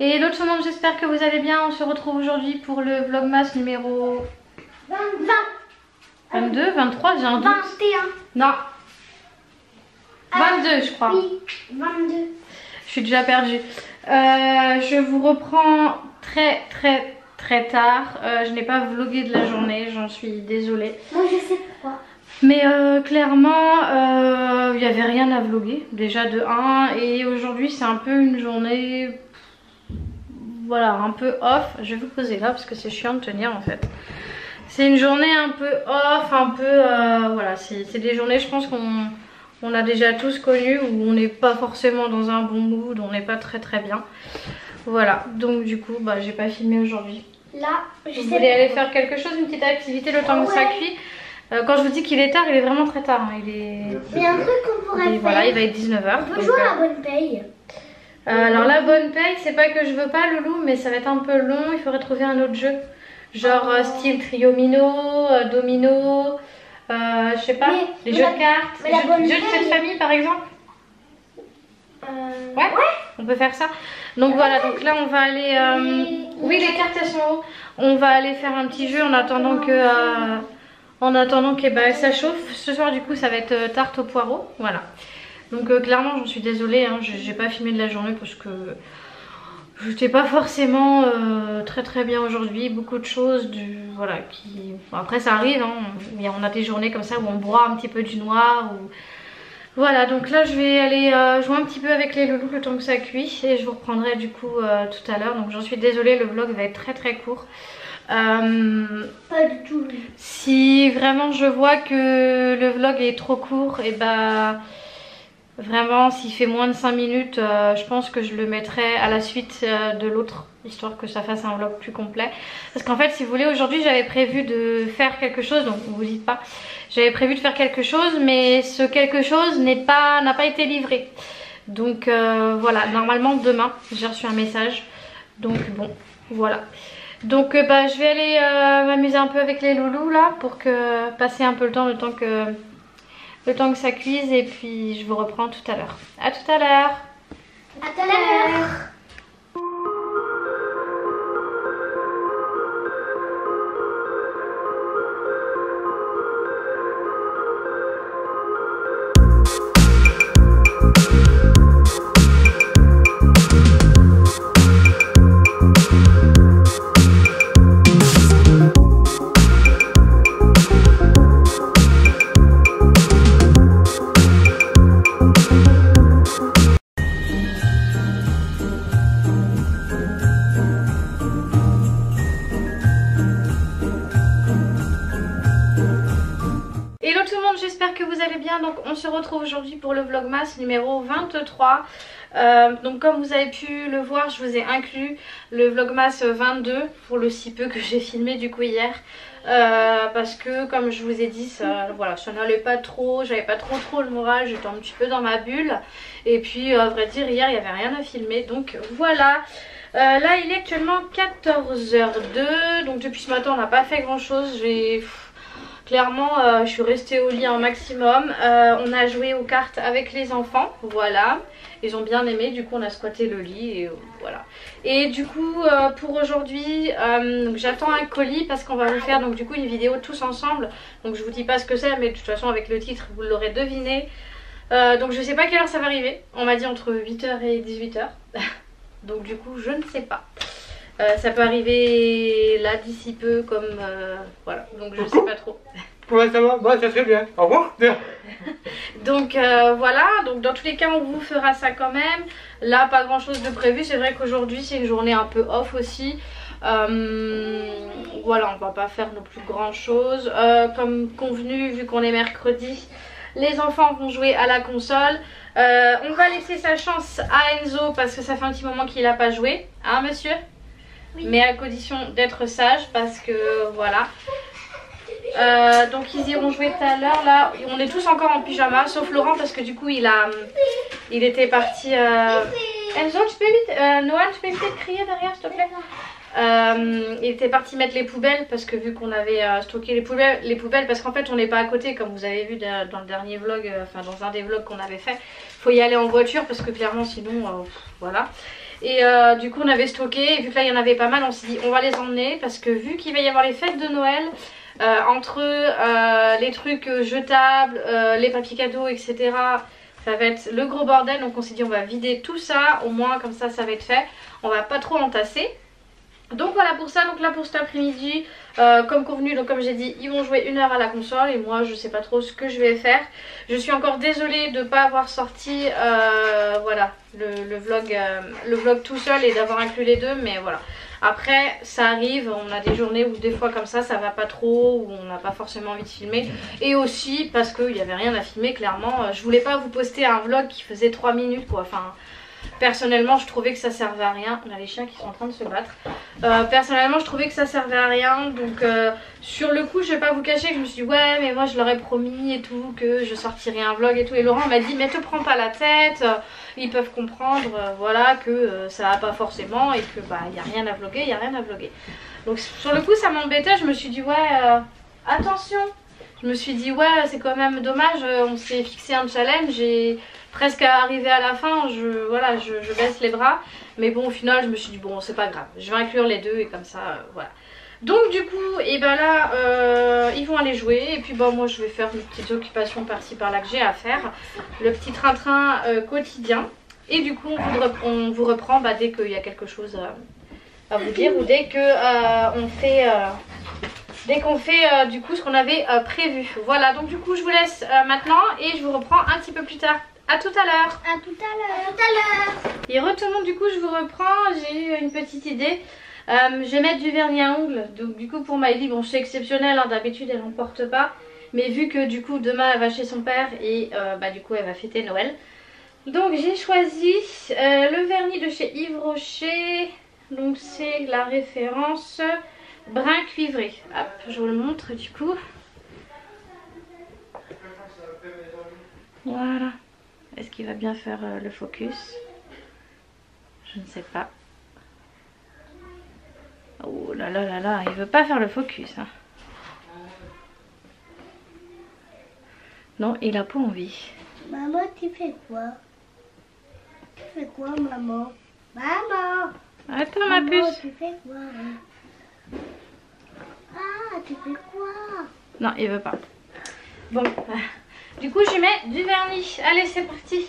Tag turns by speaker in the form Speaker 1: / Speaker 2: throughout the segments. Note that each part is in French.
Speaker 1: Et l'autre tout le monde, j'espère que vous allez bien. On se retrouve aujourd'hui pour le vlogmas numéro 22, 23, j'ai un doute.
Speaker 2: 21.
Speaker 1: Non. 22 je crois.
Speaker 2: Oui, 22.
Speaker 1: Je suis déjà perdue. Je vous reprends très tard. Je n'ai pas vlogué de la journée, j'en suis désolée.
Speaker 2: Moi je sais pourquoi.
Speaker 1: Mais clairement, il n'y avait rien à vlogger, déjà de 1. Et aujourd'hui, c'est un peu une journée, voilà, un peu off. Je vais vous poser là parce que c'est chiant de tenir en fait. C'est une journée un peu off, un peu, voilà, c'est des journées, je pense qu'on a déjà tous connues où on n'est pas forcément dans un bon mood, on n'est pas très bien. Voilà, donc du coup, bah, j'ai pas filmé aujourd'hui.
Speaker 2: Là, je sais.
Speaker 1: Vous voulez aller faire quelque chose, une petite activité le temps que ça cuit? Quand je vous dis qu'il est tard, il est vraiment très tard. Hein.
Speaker 2: Il y a un truc qu'on pourrait faire.
Speaker 1: Voilà, il va être 19h.
Speaker 2: On peut jouer à la bonne paye.
Speaker 1: Alors la bonne paye, c'est pas que je veux pas Loulou, mais ça va être un peu long. Il faudrait trouver un autre jeu. Genre style Triomino, Domino, je sais pas, des jeux de cartes, des jeux de cette famille par exemple. Ouais, on peut faire ça. Donc voilà, donc là on va aller... oui, les cartes elles sont haut. On va aller faire un petit jeu en attendant que... bah, ça chauffe. Ce soir du coup ça va être tarte au poireau. Voilà. Donc clairement j'en suis désolée, hein, j'ai pas filmé de la journée parce que j'étais pas forcément très bien aujourd'hui. Beaucoup de choses voilà, qui... Bon, après ça arrive, hein, on a des journées comme ça où on boit un petit peu du noir. Voilà, donc là je vais aller jouer un petit peu avec les loulous le temps que ça cuit. Et je vous reprendrai du coup tout à l'heure. Donc j'en suis désolée, le vlog va être très court.
Speaker 2: Pas du tout.
Speaker 1: Si vraiment je vois que le vlog est trop court, et bah vraiment s'il fait moins de 5 minutes, je pense que je le mettrai à la suite de l'autre, histoire que ça fasse un vlog plus complet. Parce qu'en fait si vous voulez, aujourd'hui j'avais prévu de faire quelque chose, donc vous dites pas, j'avais prévu de faire quelque chose, mais ce quelque chose n'a pas été livré. Donc voilà, normalement demain j'ai reçu un message, donc bon voilà. Donc bah, je vais aller m'amuser un peu avec les loulous là pour passer un peu le temps que ça cuise, et puis je vous reprends tout à l'heure. À tout à l'heure.
Speaker 2: À tout à l'heure.
Speaker 1: J'espère que vous allez bien. Donc on se retrouve aujourd'hui pour le vlogmas numéro 23. Donc comme vous avez pu le voir, je vous ai inclus le vlogmas 22 pour le si peu que j'ai filmé du coup hier, parce que comme je vous ai dit, voilà, ça n'allait pas trop, j'avais pas trop le moral, j'étais un petit peu dans ma bulle, et puis à vrai dire hier il n'y avait rien à filmer, donc voilà. Là il est actuellement 14h02, donc depuis ce matin on n'a pas fait grand chose. Clairement je suis restée au lit un maximum. On a joué aux cartes avec les enfants, voilà. Ils ont bien aimé, du coup on a squatté le lit et voilà. Et du coup pour aujourd'hui, j'attends un colis parce qu'on va vous faire donc du coup une vidéo tous ensemble. Donc je vous dis pas ce que c'est, mais de toute façon avec le titre vous l'aurez deviné. Donc je sais pas quelle heure ça va arriver. On m'a dit entre 8h et 18h. Donc du coup je ne sais pas. Ça peut arriver là d'ici peu, comme voilà, donc je sais pas trop.
Speaker 3: Ouais, ça va, bah, ça serait bien. Au revoir.
Speaker 1: Donc voilà, donc dans tous les cas on vous fera ça quand même. Là pas grand chose de prévu, c'est vrai qu'aujourd'hui c'est une journée un peu off aussi. Voilà, on va pas faire non plus grand chose. Comme convenu, vu qu'on est mercredi, les enfants vont jouer à la console. On va laisser sa chance à Enzo parce que ça fait un petit moment qu'il n'a pas joué, hein monsieur? Oui. Mais à condition d'être sage parce que voilà. Donc ils iront jouer tout à l'heure. Là on est tous encore en pyjama sauf Laurent parce que du coup il était parti. Enzo, tu peux éviter, Noah, tu peux éviter de crier derrière s'il te plaît? Il était parti mettre les poubelles parce que vu qu'on avait stocké les poubelles parce qu'en fait on n'est pas à côté comme vous avez vu dans le dernier vlog, enfin dans un des vlogs qu'on avait fait. Faut y aller en voiture parce que clairement sinon voilà. Et du coup on avait stocké et vu que là il y en avait pas mal, on s'est dit on va les emmener parce que vu qu'il va y avoir les fêtes de Noël, entre les trucs jetables, les papiers cadeaux etc, ça va être le gros bordel. Donc on s'est dit on va vider tout ça, au moins comme ça va être fait, on va pas trop entasser. Donc voilà pour ça. Donc là pour cet après-midi, comme convenu, donc comme j'ai dit, ils vont jouer 1 heure à la console et moi je sais pas trop ce que je vais faire. Je suis encore désolée de ne pas avoir sorti voilà, le vlog tout seul et d'avoir inclus les deux, mais voilà. Après ça arrive, on a des journées où des fois comme ça va pas trop, où on n'a pas forcément envie de filmer. Et aussi parce qu'il n'y avait rien à filmer clairement. Je voulais pas vous poster un vlog qui faisait 3 minutes quoi, enfin... Personnellement je trouvais que ça servait à rien. On a les chiens qui sont en train de se battre. Personnellement je trouvais que ça servait à rien. Donc sur le coup je vais pas vous cacher que je me suis dit ouais mais moi je leur ai promis et tout que je sortirais un vlog et tout. Et Laurent m'a dit mais te prends pas la tête, ils peuvent comprendre voilà que ça va pas forcément et que bah y a rien à vlogger, y a rien à vlogger. Donc sur le coup ça m'embêtait, je me suis dit ouais attention. Je me suis dit ouais c'est quand même dommage, on s'est fixé un challenge et presque arrivé à la fin, voilà, je baisse les bras. Mais bon au final je me suis dit bon c'est pas grave, je vais inclure les deux et comme ça voilà. Donc du coup et ben là ils vont aller jouer et puis bon moi je vais faire une petite occupation par-ci par-là que j'ai à faire. Le petit train-train quotidien. Et du coup on vous reprend bah, dès qu'il y a quelque chose à vous dire ou dès que on fait... Dès qu'on fait du coup ce qu'on avait prévu. Voilà donc du coup je vous laisse maintenant et je vous reprends un petit peu plus tard. A tout à l'heure.
Speaker 2: À tout à l'heure. À tout à l'heure.
Speaker 1: Et tout le monde du coup je vous reprends. J'ai eu une petite idée. Je vais mettre du vernis à ongles. Donc du coup pour Miley, bon c'est exceptionnel hein, d'habitude elle n'en porte pas. Mais vu que du coup demain elle va chez son père et bah du coup elle va fêter Noël. Donc j'ai choisi le vernis de chez Yves Rocher. Donc c'est la référence brun cuivré. Hop, je vous le montre du coup. Voilà. Est-ce qu'il va bien faire le focus? Je ne sais pas. Oh là là là là, il veut pas faire le focus. Hein. Non, il a pas envie.
Speaker 2: Maman, tu fais quoi? Tu fais quoi, maman? Maman!
Speaker 1: Attends ma puce.
Speaker 2: Tu fais quoi? Ah, tu fais quoi?
Speaker 1: Non, il veut pas. Bon, du coup je mets du vernis. Allez, c'est parti.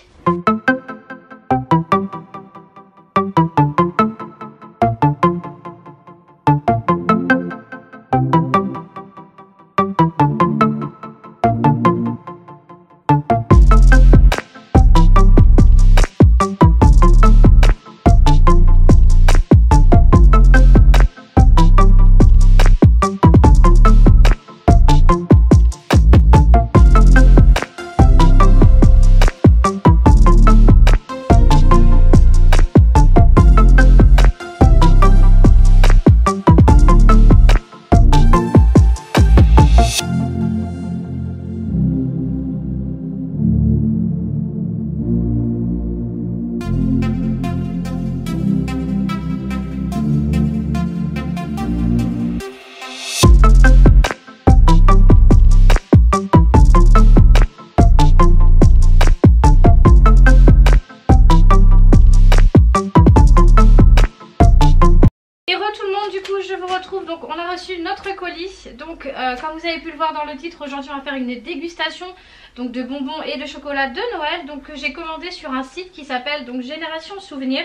Speaker 1: Donc on a reçu notre colis. Donc comme vous avez pu le voir dans le titre, aujourd'hui on va faire une dégustation donc de bonbons et de chocolat de Noël. Donc j'ai commandé sur un site qui s'appelle donc Génération Souvenir.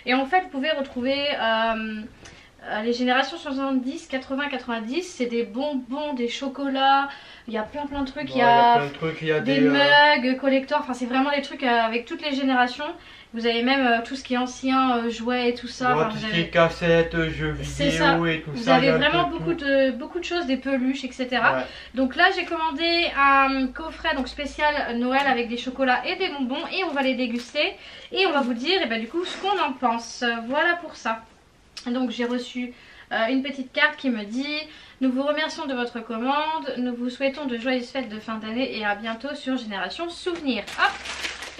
Speaker 1: Et en fait vous pouvez retrouver les générations 70, 80, 90. C'est des bonbons, des chocolats. Il y a plein de trucs. Il y a des mugs, collector. Enfin c'est vraiment des trucs avec toutes les générations. Vous avez même tout ce qui est ancien, jouets et tout ça.
Speaker 3: Enfin, tout ce qui est cassettes, jeux vidéo et tout ça.
Speaker 1: Vous avez vraiment beaucoup de choses, des peluches, etc. Ouais. Donc là j'ai commandé un coffret donc spécial Noël avec des chocolats et des bonbons. Et on va les déguster. Et on va vous dire du coup ce qu'on en pense. Voilà pour ça. Donc j'ai reçu une petite carte qui me dit: nous vous remercions de votre commande. Nous vous souhaitons de joyeuses fêtes de fin d'année et à bientôt sur Génération Souvenir. Hop.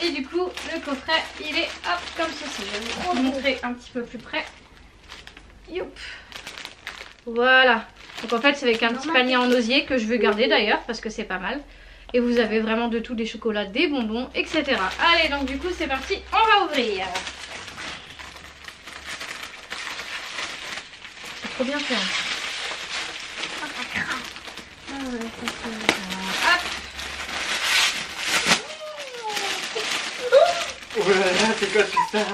Speaker 1: Et du coup le coffret il est hop comme ceci. Je vais vous montrer un petit peu plus près. Youp. Voilà. Donc en fait c'est avec un petit panier en osier que je veux garder d'ailleurs parce que c'est pas mal. Et vous avez vraiment de tout, des chocolats, des bonbons, etc. Allez, donc du coup c'est parti, on va ouvrir. C'est trop bien fait. Hein. Hop.
Speaker 3: Oh là là, c'est quoi tout ça?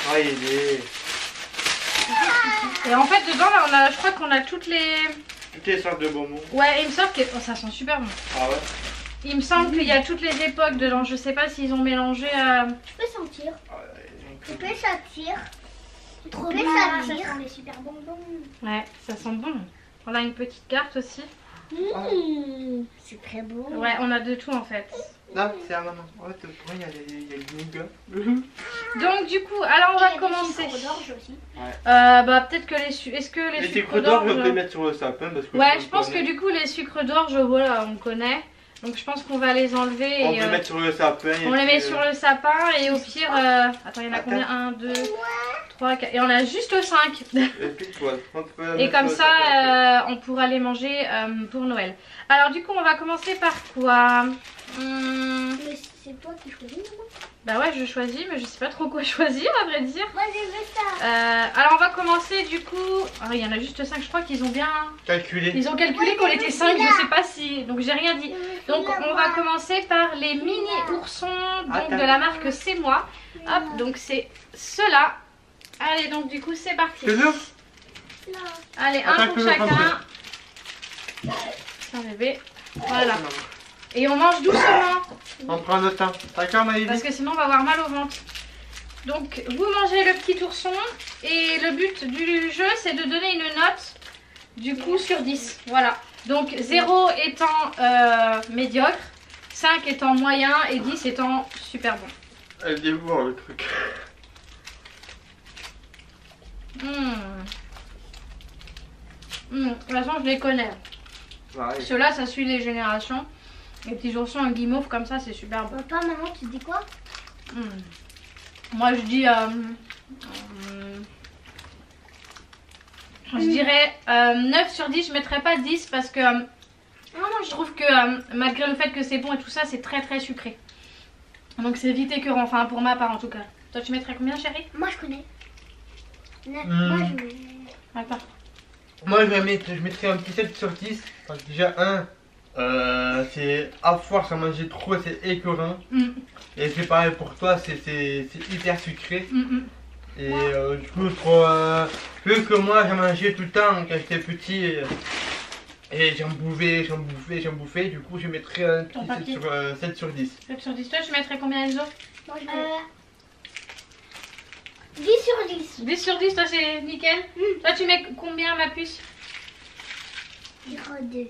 Speaker 3: Oh, il est...
Speaker 1: Et en fait dedans là on a, je crois qu'on a toutes les
Speaker 3: sortes de bonbons.
Speaker 1: Ouais, il me semble que oh, ça sent super bon.
Speaker 3: Ah ouais?
Speaker 1: Il me semble qu'il y a toutes les époques dedans. Je sais pas s'ils ont mélangé.
Speaker 2: Tu peux sentir. Tu peux sentir.
Speaker 1: Trop
Speaker 2: bien. Ça sent les super bonbons.
Speaker 1: Ouais, ça sent bon. On a une petite carte aussi.
Speaker 2: C'est très beau.
Speaker 1: Ouais, on a de tout en fait.
Speaker 3: Non, c'est à maman. Ouais, pour moi, il y a le nougat.
Speaker 1: Donc du coup, alors on va commencer.
Speaker 2: Les sucres d'orge aussi.
Speaker 1: Bah peut-être que les est-ce que les
Speaker 3: sucres d'orge, on peut les mettre sur le sapin parce que
Speaker 1: ouais, je pense que du coup les sucres d'orge, voilà, on connaît. Donc je pense qu'on va les enlever.
Speaker 3: On peut les mettre sur le sapin.
Speaker 1: On les met sur le sapin et au pire... Attends, il y en a combien? 1, 2, 3, 4... Et on a juste 5. Et comme ça, on pourra les manger pour Noël. Alors du coup, on va commencer par quoi?
Speaker 2: Mais c'est toi qui choisis, non?
Speaker 1: Bah ouais, je choisis, mais je sais pas trop quoi choisir à vrai dire.
Speaker 2: Moi je veux ça.
Speaker 1: Alors on va commencer du coup... Oh, il y en a juste 5, je crois qu'ils ont bien...
Speaker 3: calculé.
Speaker 1: Ils ont calculé qu'on était 5, je sais pas si... Donc j'ai rien dit. Donc on va commencer par les mini oursons donc, de la marque C'est Moi. Hop, donc c'est ceux-là. Allez, donc du coup c'est parti. Allez, un pour chacun. Tiens bébé. Voilà. Et on mange doucement.
Speaker 3: On prend le temps. D'accord Maëlie?
Speaker 1: Parce que sinon on va avoir mal au ventre. Donc vous mangez le petit ourson. Et le but du jeu c'est de donner une note du coup sur 10. Voilà. Donc 0 étant médiocre, 5 étant moyen et 10 étant super bon.
Speaker 3: Elle dévoure le truc.
Speaker 1: De toute façon je les connais.
Speaker 3: Ouais.
Speaker 1: Ceux-là ça suit les générations. Les petits oursons en guimauve comme ça c'est super bon.
Speaker 2: Papa, maman, tu dis quoi?
Speaker 1: Moi je dis... je dirais 9 sur 10, je mettrais pas 10 parce que je trouve que malgré le fait que c'est bon et tout ça, c'est très très sucré. Donc c'est vite écœurant, enfin pour ma part en tout cas. Toi tu mettrais combien chérie?
Speaker 2: Moi je connais. Moi je mets...
Speaker 1: D'accord.
Speaker 3: Moi je mettrais un petit 7 sur 10. Enfin, déjà 1, c'est à force à manger trop, c'est écœurant. Et c'est pareil pour toi, c'est hyper sucré. Et du coup, vu que moi j'ai mangé tout le temps quand j'étais petit et j'en bouffais, du coup je mettrais un petit 7 sur 10.
Speaker 1: 7 sur 10, toi tu mettrais combien Enzo?
Speaker 2: Moi je mets... 10 sur 10.
Speaker 1: 10 sur 10, toi c'est nickel. Toi tu mets combien ma puce?
Speaker 2: 42.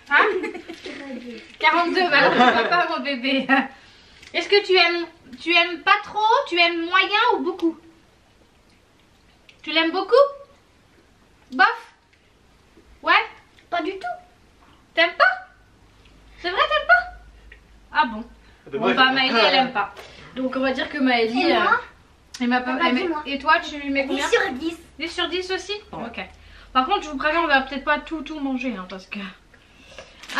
Speaker 1: Hein?
Speaker 2: 42.
Speaker 1: 42, bah non, tu vois pas mon bébé. Est-ce que tu aimes pas trop, tu aimes moyen ou beaucoup? Tu l'aimes beaucoup? Bof? Ouais?
Speaker 2: Pas du tout.
Speaker 1: T'aimes pas? C'est vrai t'aimes pas? Ah bon? Bon bah Maëlie elle aime pas. Donc on va dire que Maëlie...
Speaker 2: Et moi
Speaker 1: et toi tu mets combien?
Speaker 2: 10 sur 10.
Speaker 1: 10 sur 10 aussi? Ok. Par contre je vous préviens on va peut-être pas tout manger hein, parce que...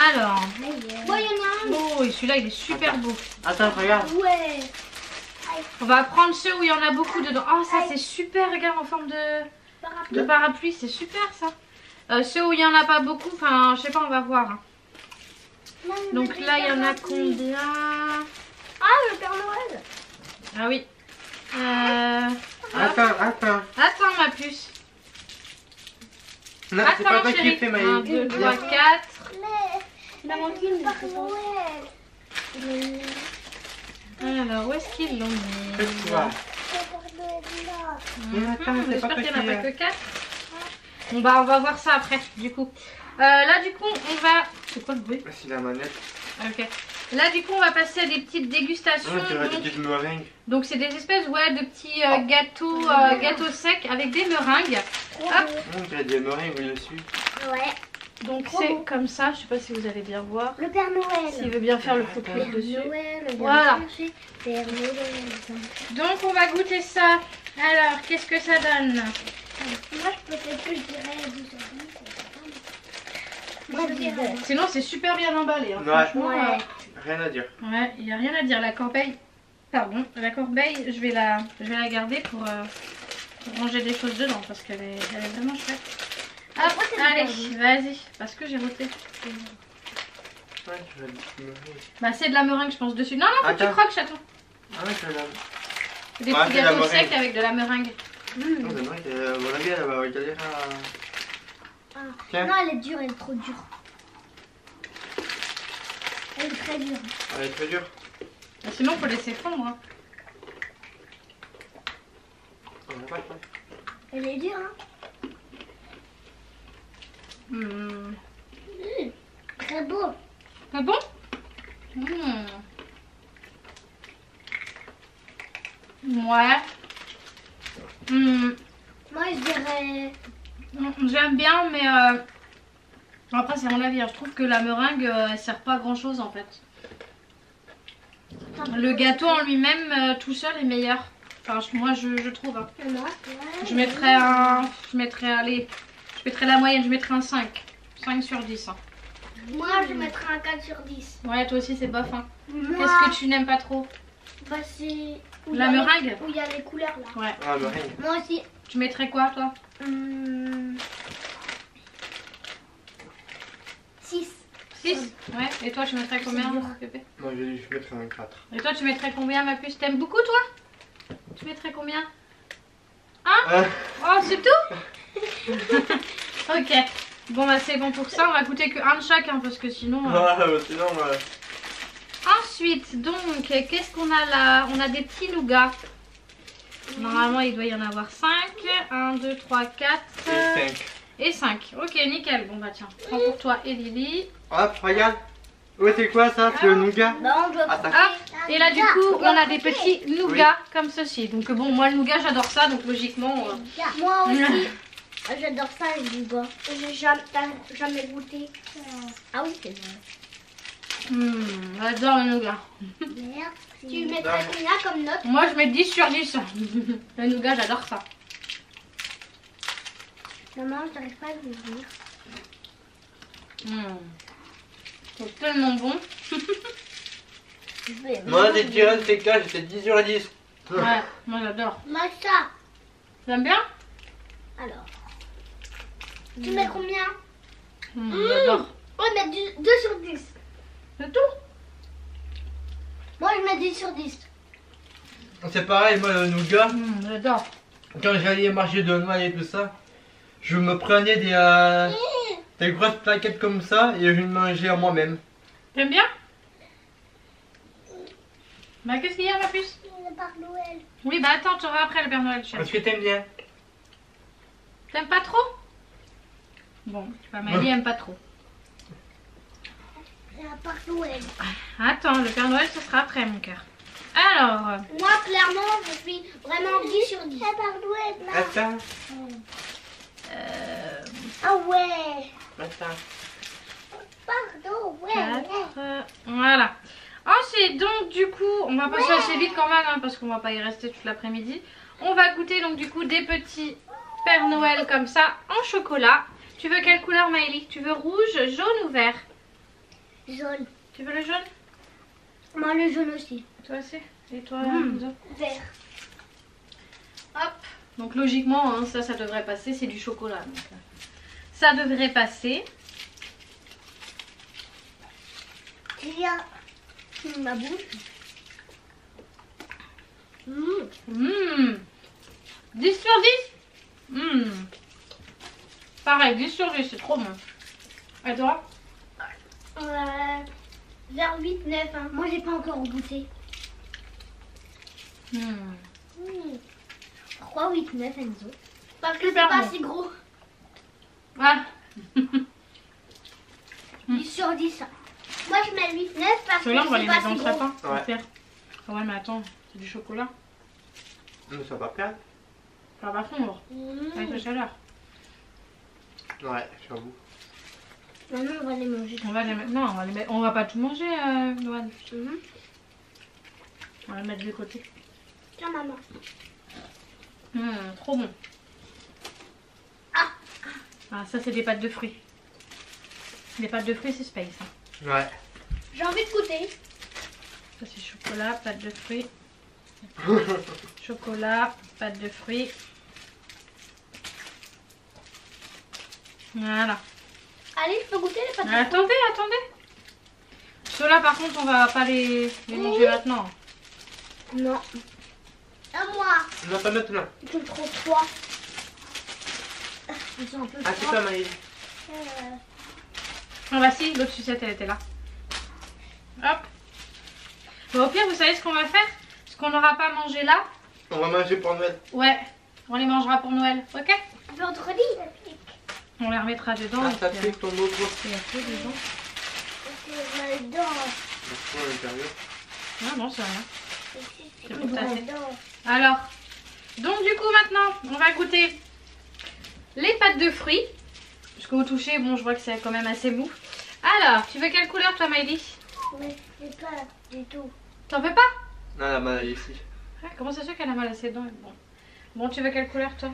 Speaker 1: Alors...
Speaker 2: Bon il y en a un.
Speaker 1: Oh et celui-là il est super beau.
Speaker 3: Attends, regarde.
Speaker 2: Ouais.
Speaker 1: On va prendre ceux où il y en a beaucoup dedans. Oh ça c'est super, regarde en forme de parapluie, c'est super ça. Ceux où il n'y en a pas beaucoup, enfin je sais pas, on va voir. Hein. Donc là il y en a combien?
Speaker 2: Ah le Père Noël.
Speaker 1: Ah oui.
Speaker 3: Attends.
Speaker 1: Attends ma puce.
Speaker 3: Non, c'est pas toi qui fais Maëlie.
Speaker 1: 1, 2, 3, 4.
Speaker 2: Il a manqué une Père Noël.
Speaker 1: Alors où est-ce qu'ils l'ont mis? J'espère qu'il n'y en a pas que 4. Bon bah on va voir ça après du coup. Là du coup on va... C'est quoi le bruit?
Speaker 3: C'est la manette.
Speaker 1: Ok. Là du coup on va passer à des petites dégustations. Donc c'est des espèces de petits gâteaux secs avec des meringues. Hop.
Speaker 3: Il y a des meringues dessus.
Speaker 2: Ouais.
Speaker 1: Donc
Speaker 2: Trop
Speaker 1: c'est
Speaker 2: beau.
Speaker 1: comme ça, je sais pas si vous allez bien voir.
Speaker 2: Le Père Noël.
Speaker 1: S'il veut bien faire le photo
Speaker 2: Père
Speaker 1: dessus.
Speaker 2: Noël, viens
Speaker 1: Voilà.
Speaker 2: chercher. Père Noël.
Speaker 1: Donc on va goûter ça. Alors, qu'est-ce que ça donne?
Speaker 2: Moi, peut-être que je dirais 12 sur 10. Moi, je dirais.
Speaker 1: Sinon, c'est super bien emballé. Hein,
Speaker 3: Ouais.
Speaker 1: franchement,
Speaker 2: Ouais.
Speaker 3: Rien à dire.
Speaker 1: ouais, il n'y a rien à dire. La corbeille, pardon, la corbeille, je vais la garder pour ranger des choses dedans parce qu'elle est vraiment chouette. Hop,
Speaker 2: Pourquoi t'as
Speaker 1: allez,
Speaker 2: perdu
Speaker 1: vas-y, parce que j'ai roté.
Speaker 3: Ouais, je vais le
Speaker 1: Bah, c'est de la meringue, je pense, dessus. Non, non, faut que tu
Speaker 3: Attends.
Speaker 1: croques, chaton.
Speaker 3: Ah ouais, je vais la.
Speaker 1: Des
Speaker 3: Ouais,
Speaker 1: petits
Speaker 3: c'est de la
Speaker 1: gâteaux
Speaker 3: meringue.
Speaker 1: secs avec de la meringue.
Speaker 3: Non, c'est vrai que mon avis, elle va galérer à.
Speaker 2: Ah.
Speaker 3: Tiens.
Speaker 2: Non, elle est dure, elle est trop dure. Elle est très dure.
Speaker 3: Elle est très dure.
Speaker 1: Bah, sinon, faut laisser fondre. Hein.
Speaker 3: On n'a pas le temps.
Speaker 2: Elle est dure, hein. Très beau.
Speaker 1: C'est bon? Ouais.
Speaker 2: Moi, je dirais.
Speaker 1: J'aime bien, mais après, c'est mon avis. Hein. Je trouve que la meringue, elle sert pas à grand chose en fait. Le gâteau en lui-même, tout seul, est meilleur. Enfin, moi, je trouve. Hein. Je mettrais allez, je mettrais la moyenne, je mettrais un 5. 5 sur 10. Hein.
Speaker 2: Moi, je mettrais un 4 sur 10.
Speaker 1: Ouais, toi aussi, c'est bof. Hein.
Speaker 2: Moi,
Speaker 1: Qu'est-ce que tu n'aimes pas trop?
Speaker 2: bah, c'est. où
Speaker 1: La
Speaker 2: il y a
Speaker 1: meringue?
Speaker 2: les- Où il y a les couleurs là.
Speaker 1: Ouais.
Speaker 3: Ah, mais rien.
Speaker 2: Moi aussi.
Speaker 1: Tu mettrais quoi, toi?
Speaker 2: 6.
Speaker 1: 6? Ouais. Et toi, tu mettrais combien,
Speaker 2: dur.
Speaker 1: Pépé?
Speaker 3: Moi, je mettrais un 4.
Speaker 1: Et toi, tu mettrais combien, ma puce? T'aimes beaucoup, toi? Tu mettrais combien? Hein? Oh, c'est tout? Ok. Bon, bah, c'est bon pour ça. On va goûter que un de chaque, hein, parce que sinon...
Speaker 3: Sinon,
Speaker 1: Ensuite, donc, qu'est-ce qu'on a là? On a des petits nougats. Normalement, il doit y en avoir 5. 1, 2, 3, 4
Speaker 3: c'est 5.
Speaker 1: et 5. Ok, nickel. Bon, bah, tiens, prends pour toi et Lily.
Speaker 3: Hop, regarde. Ouais, c'est quoi ça? C'est le nougat?
Speaker 2: Bah, on doit
Speaker 3: Attends.
Speaker 1: Hop, et là, du coup, on a des petits nougats comme ceci. Donc, bon, moi, le nougat, j'adore ça. Donc, logiquement...
Speaker 2: Moi aussi. J'adore ça, les nougats. J'ai jamais goûté. Ah oui, c'est vrai.
Speaker 1: J'adore le nougat.
Speaker 2: Merci. Tu mettrais combien comme note?
Speaker 1: Moi, je mets 10 sur 10. Le nougat, j'adore ça.
Speaker 2: Maman, je n'arrive pas à le dire.
Speaker 1: C'est tellement bon.
Speaker 3: Moi, j'ai tiré un CK, j'étais 10 sur 10.
Speaker 1: Ouais, moi, j'adore.
Speaker 2: Moi, ça.
Speaker 1: T'aimes bien?
Speaker 2: Alors. Tu mets combien?
Speaker 1: J'adore.
Speaker 2: On va mettre 2 sur 10.
Speaker 1: C'est tout?
Speaker 2: Moi, je mets 10 sur 10.
Speaker 3: C'est pareil, moi, le nougat,
Speaker 1: J'adore.
Speaker 3: quand j'allais marcher de noix et tout ça, je me prenais des grosses plaquettes comme ça et je les mangeais à moi-même.
Speaker 1: T'aimes bien? Bah, qu'est-ce qu'il y a, ma puce?
Speaker 2: Le Père Noël.
Speaker 1: Oui, bah, attends, tu auras après le Père Noël, chef.
Speaker 3: Est-ce que t'aimes bien?
Speaker 1: T'aimes pas trop? Bon, bah, Maëlie aime pas trop.
Speaker 2: Le Père Noël.
Speaker 1: Attends, le Père Noël, ce sera après, mon cœur. Alors,
Speaker 2: Moi, clairement, je suis vraiment 10 sur 10. Le Père Noël, là.
Speaker 3: Attends,
Speaker 2: Ah ouais.
Speaker 3: attends.
Speaker 2: Pardon, ouais.
Speaker 1: 4, voilà. Ensuite, donc, du coup, on va passer assez vite quand même, hein, parce qu'on va pas y rester toute l'après-midi. On va goûter, donc, du coup, des petits Père Noël comme ça, en chocolat. Tu veux quelle couleur, Maëlie? Tu veux rouge, jaune ou vert?
Speaker 2: Jaune.
Speaker 1: Tu veux le jaune?
Speaker 2: Moi, le jaune aussi.
Speaker 1: Toi aussi? Et toi, Enzo?
Speaker 2: Vert.
Speaker 1: Hop. Donc logiquement, hein, ça devrait passer. C'est du chocolat. Donc, ça devrait passer.
Speaker 2: Il y a ma bouche.
Speaker 1: 10 sur 10. Pareil, 10 sur 10, c'est trop bon. Et toi?
Speaker 2: Vers 8, 9. Hein. Moi, j'ai pas encore goûté. 3, 8, 9, Enzo. Parce que c'est
Speaker 1: Super
Speaker 2: pas
Speaker 1: bon.
Speaker 2: si gros.
Speaker 1: Ah.
Speaker 2: 10 sur 10. Moi, je mets 8, 9 parce que
Speaker 1: Ceux-là, on va les
Speaker 2: c'est pas
Speaker 1: mettre dans
Speaker 2: si
Speaker 1: le
Speaker 2: gros.
Speaker 1: sapin.
Speaker 3: Ouais.
Speaker 1: Super. Ouais, mais attends, c'est du chocolat.
Speaker 3: Mais ça va perdre.
Speaker 1: Ça va fondre avec la chaleur.
Speaker 3: Ouais, j'avoue.
Speaker 2: Maintenant, on va les manger.
Speaker 1: On va les mettre. Non, on va pas tout manger, Noël. On va les mettre de côté.
Speaker 2: Tiens, maman.
Speaker 1: Trop bon. Ah, ça c'est des pâtes de fruits. Les pâtes de fruits c'est space. Hein.
Speaker 3: Ouais.
Speaker 2: J'ai envie de goûter.
Speaker 1: Ça c'est chocolat, pâtes de fruits. Chocolat, pâtes de fruits. Voilà.
Speaker 2: Allez, je peux goûter les pâtes de fruits.
Speaker 1: Attendez. Ceux-là par contre on va pas les manger maintenant.
Speaker 2: Non. À moi.
Speaker 3: Non, pas maintenant.
Speaker 2: Ils sont trop froids. Ils sont un peu
Speaker 3: Ah, c'est
Speaker 2: froids.
Speaker 3: pas Maëlie.
Speaker 1: Ah bah si, l'autre sucette elle était là. Hop. Bon, au pire vous savez ce qu'on va faire? Ce qu'on n'aura pas mangé là.
Speaker 3: On va manger pour Noël.
Speaker 1: Ouais, on les mangera pour Noël, ok?
Speaker 2: Vendredi.
Speaker 1: On les remettra dedans.
Speaker 3: Ah,
Speaker 1: et
Speaker 3: ça
Speaker 1: puis,
Speaker 3: fait ton logo.
Speaker 1: il y a tout dedans.
Speaker 2: C'est dedans.
Speaker 3: Pourquoi à l'intérieur?
Speaker 1: Ah non, c'est rien.
Speaker 2: C'est
Speaker 1: pour tasser.
Speaker 2: dedans.
Speaker 1: Alors, donc du coup maintenant, on va goûter les pâtes de fruits. Parce qu'au toucher, bon, je vois que c'est quand même assez mou. Alors, tu veux quelle couleur toi, Maëlie?
Speaker 2: Mais c'est pas du tout.
Speaker 1: T'en veux pas?
Speaker 3: Non, la Maëlie ici.
Speaker 1: Ah, comment ça se fait qu'elle a mal à ses dents? Bon, tu veux quelle couleur toi?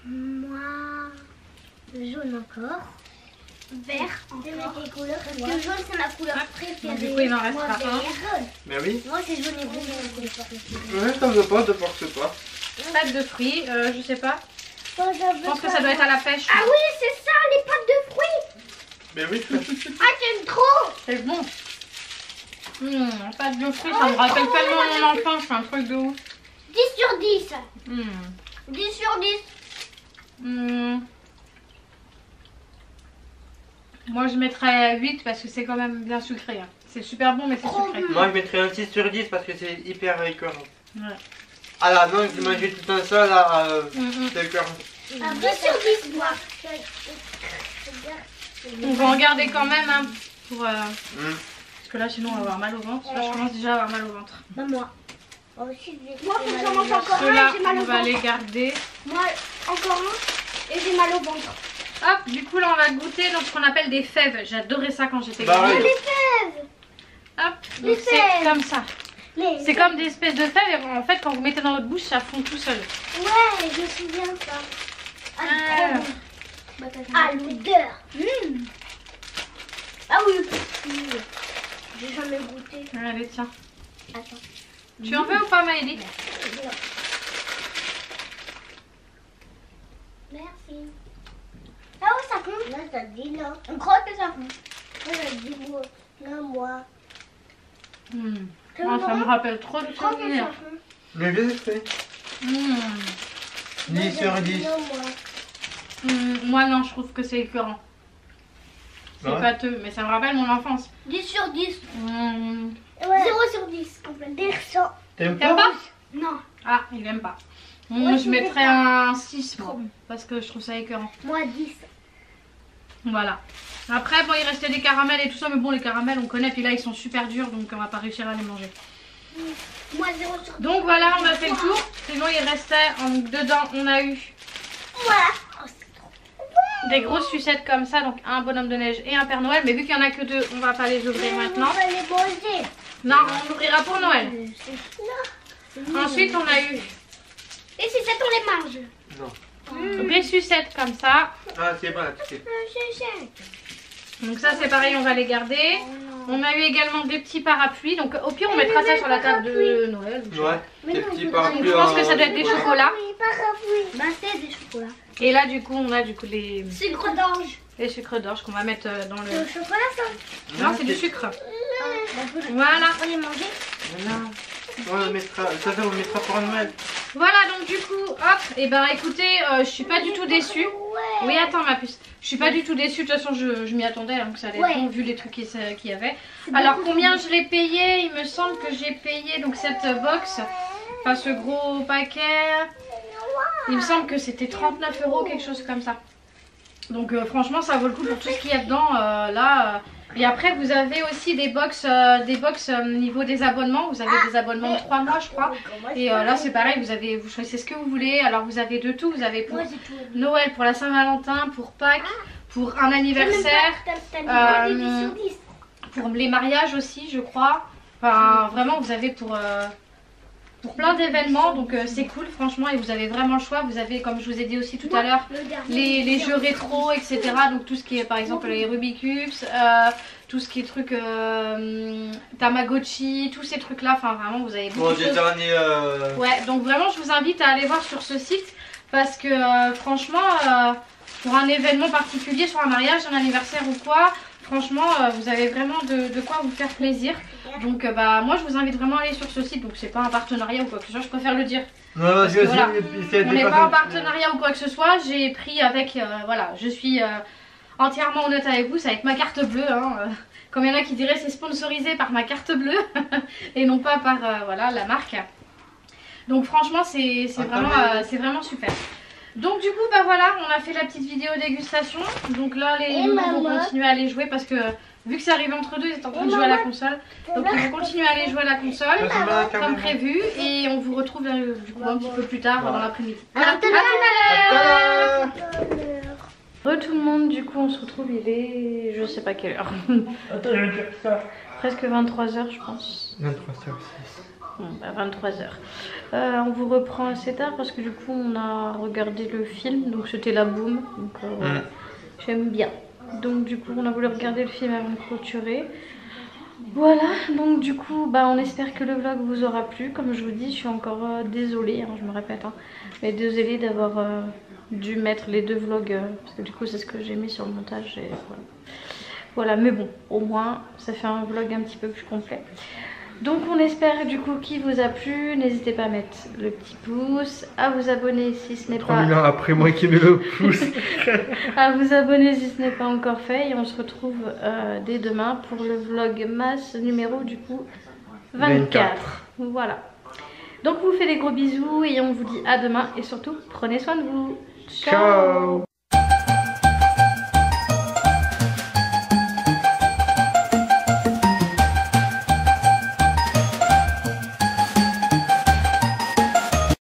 Speaker 2: Moi, jaune encore. Vert encore. Des couleurs. Parce que jaune c'est ma couleur préférée.
Speaker 1: Donc, du coup, il en restera
Speaker 2: Moi,
Speaker 1: un.
Speaker 2: jaune.
Speaker 3: Mais oui.
Speaker 2: Moi c'est jaune et rouge ma couleur préférée.
Speaker 3: Ouais, t'en veux pas, te force pas.
Speaker 1: Pâtes de fruits, je sais pas.
Speaker 2: Moi,
Speaker 1: Je pense que ça doit être à la pêche.
Speaker 2: Ah oui, c'est ça, les pâtes de fruits.
Speaker 3: Mais oui.
Speaker 2: Ah, j'aime trop.
Speaker 1: C'est bon. Pâtes de fruits, ça me rappelle tellement mon enfance, c'est un truc de ouf.
Speaker 2: 10 sur 10.
Speaker 1: Hmm.
Speaker 2: 10 sur 10.
Speaker 1: Moi je mettrais 8 parce que c'est quand même bien sucré. Hein. C'est super bon mais c'est sucré.
Speaker 3: Moi, je mettrais un 6 sur 10 parce que c'est hyper écœurant.
Speaker 1: Ouais.
Speaker 3: Ah là, non, je mangeais tout un ça là, c'est écœurant.
Speaker 2: 10 sur 10, moi.
Speaker 1: On va en garder quand même hein, pour, parce que là sinon on va avoir mal au ventre. Là je commence déjà à avoir mal au ventre.
Speaker 2: Bah, moi. Moi, faut que j'en mange encore
Speaker 1: Ceux-là
Speaker 2: un et j'ai mal
Speaker 1: on
Speaker 2: au
Speaker 1: va
Speaker 2: ventre.
Speaker 1: les garder.
Speaker 2: Moi, encore un et j'ai mal au ventre.
Speaker 1: Hop, du coup là on va goûter donc ce qu'on appelle des fèves. J'adorais ça quand j'étais
Speaker 3: Bah,
Speaker 1: grande.
Speaker 3: ouais.
Speaker 2: Les fèves.
Speaker 1: Hop,
Speaker 2: Les
Speaker 1: donc c'est
Speaker 2: fèves.
Speaker 1: comme ça. C'est comme des espèces de fèves et en fait quand vous mettez dans votre bouche ça fond tout seul.
Speaker 2: Ouais, je me souviens ça. Ah, trop bon. Ah, l'odeur. Ah oui. J'ai jamais goûté.
Speaker 1: Allez tiens.
Speaker 2: Attends.
Speaker 1: Tu en veux ou pas Maëlie?
Speaker 2: Merci. Ah oui, ça compte. Là, ça dit non. On croit que ça compte. Là, ça dit moi. Non, moi.
Speaker 1: Moi, ça me rappelle trop de souvenirs.
Speaker 3: Mais bien fait. 10 sur 10.
Speaker 1: Moi non, je trouve que c'est écœurant. C'est
Speaker 3: Ouais.
Speaker 1: pâteux, mais ça me rappelle mon enfance.
Speaker 2: 10 sur 10.
Speaker 1: Mmh.
Speaker 2: 0 sur 10. Complètement.
Speaker 3: T'aimes
Speaker 1: T'aimes
Speaker 3: pas?
Speaker 1: pas?
Speaker 2: Non.
Speaker 1: Ah, il aime pas.
Speaker 2: Moi,
Speaker 1: Moi, je
Speaker 2: je
Speaker 1: mettrais
Speaker 2: sais pas.
Speaker 1: un 6 moi, parce que je trouve ça écœurant.
Speaker 2: Moi, 10.
Speaker 1: Voilà. Après, bon, il restait des caramels et tout ça, mais bon, les caramels, on connaît, puis là, ils sont super durs, donc on va pas réussir à les manger.
Speaker 2: Moi, 0 sur 10.
Speaker 1: Donc voilà, on a fait le tour. Sinon, il restait, dedans, on a eu
Speaker 2: Voilà. Oh, c'est trop.
Speaker 1: des grosses sucettes comme ça, donc un bonhomme de neige et un Père Noël, mais vu qu'il y en a que deux, on va pas les ouvrir maintenant.
Speaker 2: On va les manger.
Speaker 1: Non, on ouvrira pour Noël. Ensuite, on a eu
Speaker 2: Et si ça, on les mange.
Speaker 3: Non.
Speaker 1: des sucettes comme ça.
Speaker 3: Ah, c'est bon, tu sais.
Speaker 1: Donc ça, c'est pareil, on va les garder. On a eu également des petits parapluies. Donc au pire, on mettra ça sur la table de Noël.
Speaker 3: Ouais, tes petits parapluies.
Speaker 1: Je pense que ça doit être des chocolats.
Speaker 2: Bah, c'est des chocolats.
Speaker 1: Et là, du coup, on a du coup les
Speaker 2: Sucre d'orge.
Speaker 1: sucres d'orge qu'on va mettre dans
Speaker 2: C'est
Speaker 1: le...
Speaker 2: au chocolat, ça.
Speaker 1: Non, c'est du sucre.
Speaker 2: Voilà.
Speaker 1: Voilà.
Speaker 2: On les manger.
Speaker 3: Voilà. On le mettra, ça, on le mettra pour Noël.
Speaker 1: Voilà, donc du coup, hop. Et ben écoutez, je suis pas du tout déçue. Oui, attends ma puce. Je suis pas du tout déçue. De toute façon, je m'y attendais, donc ça allait être bon vu les trucs qu'il y avait. Alors, combien je l'ai payé? Il me semble que j'ai payé donc cette box, enfin ce gros paquet. Il me semble que c'était 39 €, quelque chose comme ça. Donc franchement, ça vaut le coup pour tout ce qu'il y a dedans. Là. Et après, vous avez aussi des box au niveau des abonnements. Vous avez des abonnements de 3 mois, je crois. Et là, c'est pareil, vous choisissez ce que vous voulez. Alors, vous avez de tout. Vous avez pour Noël, pour la Saint-Valentin, pour Pâques, pour un anniversaire, pour les mariages aussi je crois. Enfin vraiment vous avez pour plein d'événements, donc c'est cool franchement, et vous avez vraiment le choix. Vous avez, comme je vous ai dit aussi tout à l'heure, les jeux rétro, etc. Donc tout ce qui est par exemple les Rubik's Cubes, tout ce qui est truc Tamagotchi, tous ces trucs là, enfin vraiment vous avez beaucoup de choses. Ouais, donc vraiment je vous invite à aller voir sur ce site parce que franchement pour un événement particulier, sur un mariage, un anniversaire ou quoi, franchement vous avez vraiment de quoi vous faire plaisir. Donc bah moi je vous invite vraiment à aller sur ce site. Donc c'est pas un partenariat ou quoi que ce soit, je préfère le dire.
Speaker 3: Non, parce que voilà,
Speaker 1: on n'est pas en partenariat ou quoi que ce soit. J'ai pris avec, voilà, je suis entièrement honnête avec vous, c'est avec ma carte bleue. Hein, comme il y en a qui diraient c'est sponsorisé par ma carte bleue et non pas par voilà, la marque. Donc franchement c'est vraiment super. Donc du coup bah voilà, on a fait la petite vidéo dégustation. Donc là les loulous vont continuer à aller jouer parce que vu que c'est arrivé entre deux, ils étaient en train de jouer à la console. Donc ils vont continuer à aller jouer à la console comme prévu. Et on vous retrouve du coup un petit peu plus tard dans l'après-midi. À tout à l'heure. Re tout le monde, du coup on se retrouve, il est je sais pas quelle heure.
Speaker 3: Attends, je vais dire ça.
Speaker 1: Presque 23 h je pense.
Speaker 3: 23h06.
Speaker 1: Bon, bah 23 h. On vous reprend assez tard parce que du coup on a regardé le film, donc c'était La Boum, donc j'aime bien. Donc du coup on a voulu regarder le film avant de clôturer. Voilà, donc du coup bah on espère que le vlog vous aura plu. Comme je vous dis, je suis encore désolée, hein, je me répète, hein, mais désolée d'avoir dû mettre les deux vlogs parce que du coup c'est ce que j'ai mis sur le montage et voilà. Voilà, mais bon, au moins ça fait un vlog un petit peu plus complet. Donc on espère du coup qu'il vous a plu. N'hésitez pas à mettre le petit pouce, à vous abonner si ce n'est pas...
Speaker 3: 3000 ans après moi qui mets le pouce.
Speaker 1: À vous abonner si ce n'est pas encore fait. Et on se retrouve dès demain pour le vlogmas numéro du coup 24. Voilà. Donc on vous fait des gros bisous et on vous dit à demain. Et surtout, prenez soin de vous. Ciao.